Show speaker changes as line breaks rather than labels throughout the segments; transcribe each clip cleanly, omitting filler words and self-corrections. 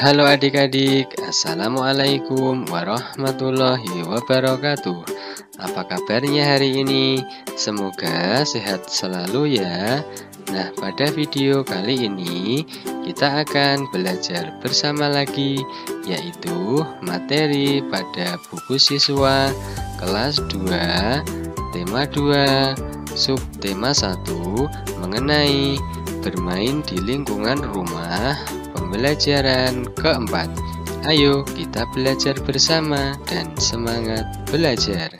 Halo adik-adik, Assalamualaikum warahmatullahi wabarakatuh. Apa kabarnya hari ini? Semoga sehat selalu ya. Nah, pada video kali ini kita akan belajar bersama lagi, yaitu materi pada buku siswa kelas 2, tema 2, subtema 1 mengenai bermain di lingkungan rumah, pembelajaran keempat. Ayo kita belajar bersama dan semangat belajar.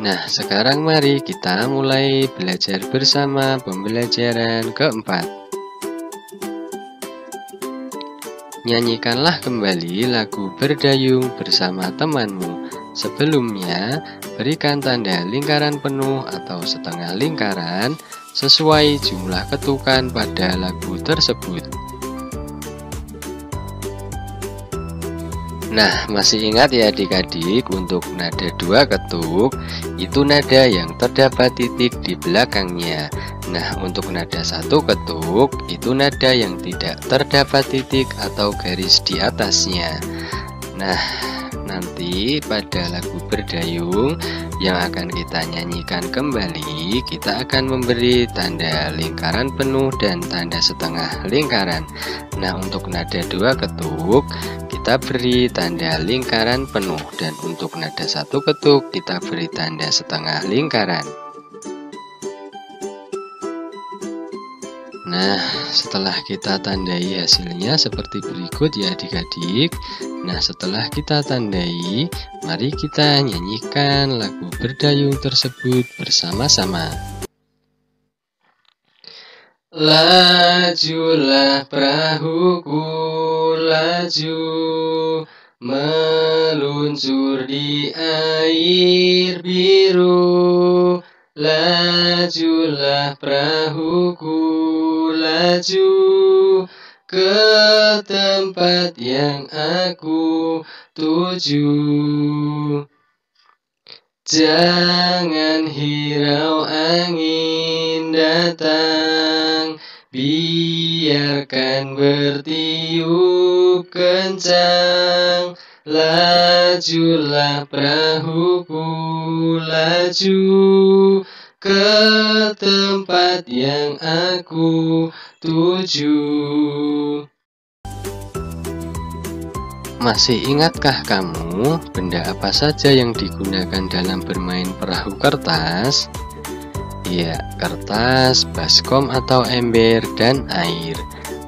Nah, sekarang mari kita mulai belajar bersama pembelajaran keempat. Nyanyikanlah kembali lagu Berdayung bersama temanmu. Sebelumnya, berikan tanda lingkaran penuh atau setengah lingkaran sesuai jumlah ketukan pada lagu tersebut. Nah, masih ingat ya adik-adik, untuk nada 2 ketuk itu nada yang terdapat titik di belakangnya. Nah, untuk nada 1 ketuk itu nada yang tidak terdapat titik atau garis di atasnya. Nah, nanti pada lagu Berdayung yang akan kita nyanyikan kembali, kita akan memberi tanda lingkaran penuh dan tanda setengah lingkaran. Nah, untuk nada 2 ketuk kita beri tanda lingkaran penuh, dan untuk nada 1 ketuk kita beri tanda setengah lingkaran. Nah, setelah kita tandai hasilnya seperti berikut ya adik-adik. Nah, setelah kita tandai, mari kita nyanyikan lagu Berdayung tersebut bersama-sama. Lajulah perahuku, laju, meluncur di air biru. Lajulah perahuku, laju, ke tempat yang aku tuju. Jangan hirau angin datang, biarkan bertiup kencang. Lajulah perahuku, laju, ke tempat yang aku tuju. Masih ingatkah kamu benda apa saja yang digunakan dalam bermain perahu kertas? Ya, kertas, baskom atau ember, dan air.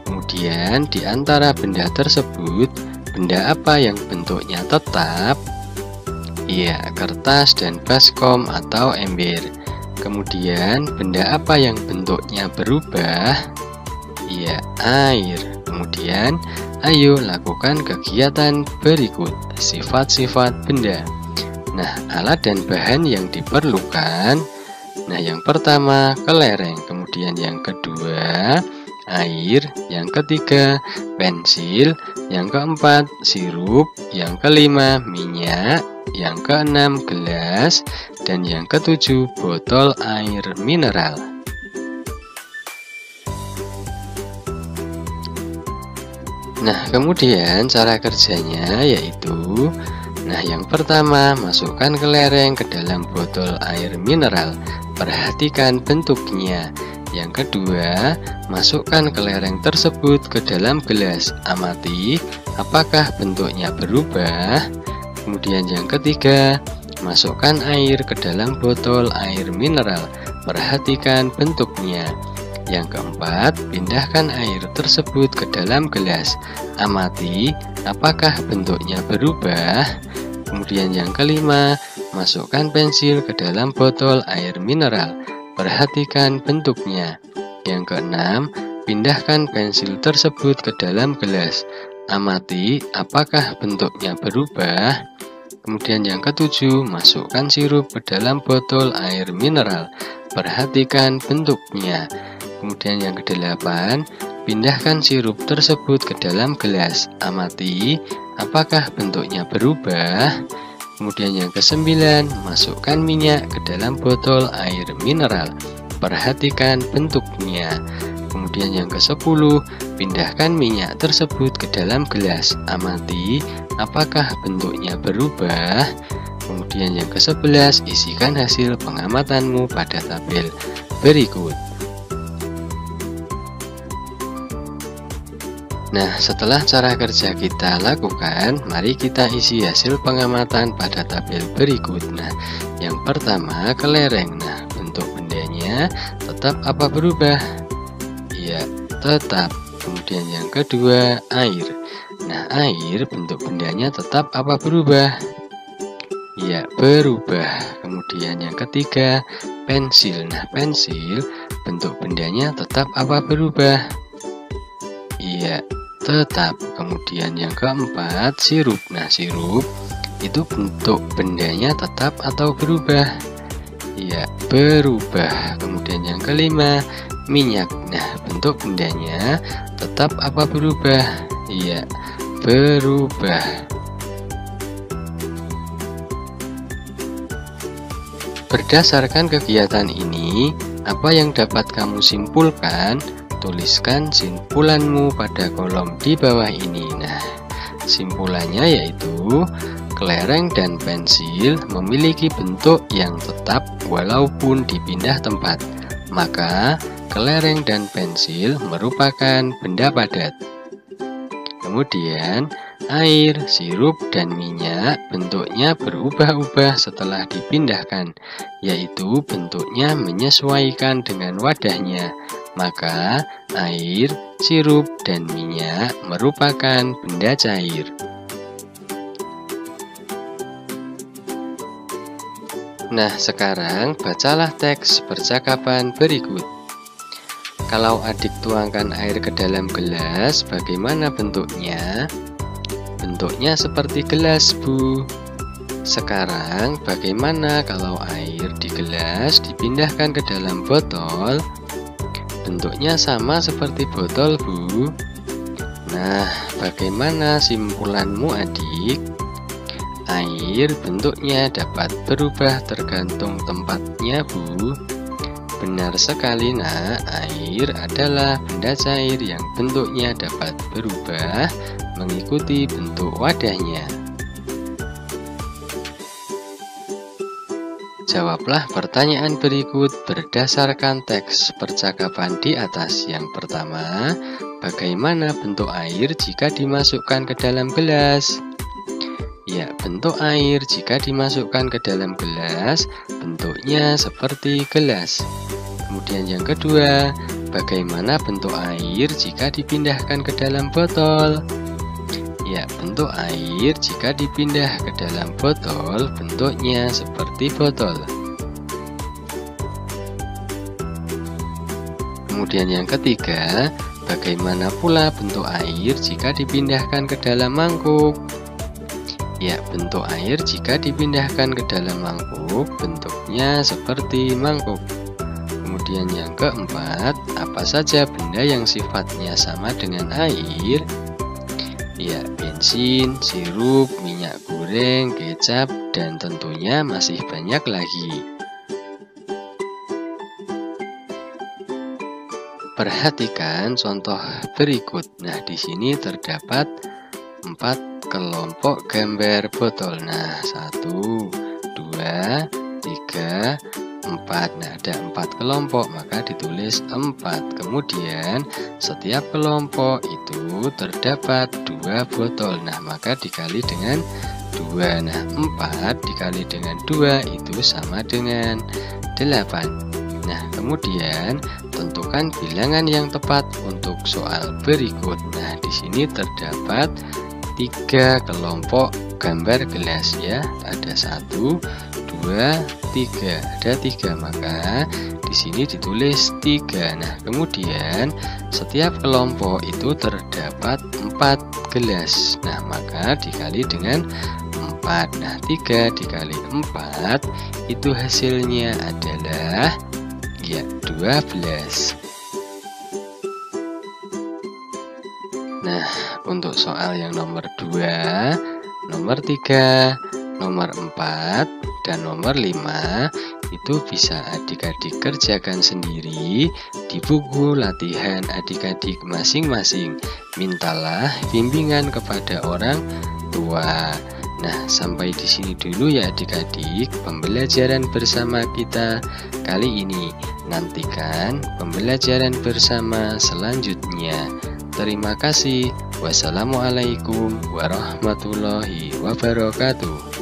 Kemudian di antara benda tersebut, benda apa yang bentuknya tetap? Ya, kertas dan baskom atau ember. Kemudian benda apa yang bentuknya berubah? Ya, air. Kemudian ayo lakukan kegiatan berikut, sifat-sifat benda. Nah, alat dan bahan yang diperlukan. Nah, yang pertama kelereng, kemudian yang kedua air, yang ketiga pensil, yang keempat sirup, yang kelima minyak, yang keenam gelas, dan yang ketujuh botol air mineral. Nah, kemudian cara kerjanya yaitu, nah yang pertama masukkan kelereng ke dalam botol air mineral. Perhatikan bentuknya. Yang kedua, masukkan kelereng tersebut ke dalam gelas. Amati apakah bentuknya berubah. Kemudian yang ketiga, masukkan air ke dalam botol air mineral. Perhatikan bentuknya. Yang keempat, pindahkan air tersebut ke dalam gelas. Amati apakah bentuknya berubah. Kemudian yang kelima, masukkan pensil ke dalam botol air mineral. Perhatikan bentuknya. Yang keenam, pindahkan pensil tersebut ke dalam gelas. Amati apakah bentuknya berubah. Kemudian yang ketujuh, masukkan sirup ke dalam botol air mineral. Perhatikan bentuknya. Kemudian yang kedelapan, Pindahkan sirup tersebut ke dalam gelas. Amati apakah bentuknya berubah. Kemudian yang ke-9, masukkan minyak ke dalam botol air mineral. Perhatikan bentuknya. Kemudian yang ke-10, pindahkan minyak tersebut ke dalam gelas. Amati apakah bentuknya berubah. Kemudian yang ke-11, isikan hasil pengamatanmu pada tabel berikut. Nah, setelah cara kerja kita lakukan, mari kita isi hasil pengamatan pada tabel berikut. Nah, yang pertama kelereng. Nah, bentuk bendanya tetap apa berubah? Ya, tetap. Kemudian yang kedua air. Nah, air bentuk bendanya tetap apa berubah? Ya, berubah. Kemudian yang ketiga pensil. Nah, pensil bentuk bendanya tetap apa berubah? Iya, tetap. Kemudian yang keempat sirup. Nah, sirup itu bentuk bendanya tetap atau berubah? Iya, berubah. Kemudian yang kelima minyak. Nah, bentuk bendanya tetap apa berubah? Iya, berubah. Berdasarkan kegiatan ini, apa yang dapat kamu simpulkan? Tuliskan simpulanmu pada kolom di bawah ini. Nah, simpulannya yaitu kelereng dan pensil memiliki bentuk yang tetap walaupun dipindah tempat. Maka, kelereng dan pensil merupakan benda padat. Kemudian, air, sirup, dan minyak bentuknya berubah-ubah setelah dipindahkan, yaitu bentuknya menyesuaikan dengan wadahnya. Maka, air, sirup, dan minyak merupakan benda cair. Nah, sekarang bacalah teks percakapan berikut. Kalau adik tuangkan air ke dalam gelas, bagaimana bentuknya? Bentuknya seperti gelas, Bu. Sekarang, bagaimana kalau air di gelas dipindahkan ke dalam botol? Bentuknya sama seperti botol, Bu. Nah, bagaimana simpulanmu, adik? Air bentuknya dapat berubah tergantung tempatnya, Bu. Benar sekali, Nak. Air adalah benda cair yang bentuknya dapat berubah mengikuti bentuk wadahnya. Jawablah pertanyaan berikut berdasarkan teks percakapan di atas. Yang pertama, bagaimana bentuk air jika dimasukkan ke dalam gelas? Ya, bentuk air jika dimasukkan ke dalam gelas, bentuknya seperti gelas. Kemudian yang kedua, bagaimana bentuk air jika dipindahkan ke dalam botol? Ya, bentuk air jika dipindah ke dalam botol, bentuknya seperti botol. Kemudian yang ketiga, bagaimana pula bentuk air jika dipindahkan ke dalam mangkuk? Ya, bentuk air jika dipindahkan ke dalam mangkuk, bentuknya seperti mangkuk. Kemudian yang keempat, apa saja benda yang sifatnya sama dengan air? Ya, bensin, sirup, minyak goreng, kecap, dan tentunya masih banyak lagi. Perhatikan contoh berikut. Nah, di sini terdapat 4 kelompok gambar botol. Nah, 1, 2, 3, 4. Nah, ada 4 kelompok, maka ditulis 4. Kemudian setiap kelompok itu terdapat 2 botol. Nah, maka dikali dengan 2. Nah, 4 dikali dengan 2 itu sama dengan 8. Nah, kemudian tentukan bilangan yang tepat untuk soal berikut. Nah, di sini terdapat 3 kelompok gambar gelas, ya. Ada 1, 2, 3. Ada 3, maka di sini ditulis 3. Nah, kemudian setiap kelompok itu terdapat 4 gelas. Nah, maka dikali dengan 4. Nah, 3 dikali 4 itu hasilnya adalah ya 12. Nah, untuk soal yang nomor 2, nomor 3, nomor 4, dan nomor 5 itu bisa adik-adik kerjakan sendiri di buku latihan adik-adik masing-masing. Mintalah bimbingan kepada orang tua. Nah, sampai di sini dulu ya adik-adik pembelajaran bersama kita kali ini. Nantikan pembelajaran bersama selanjutnya. Terima kasih. Wassalamualaikum warahmatullahi wabarakatuh.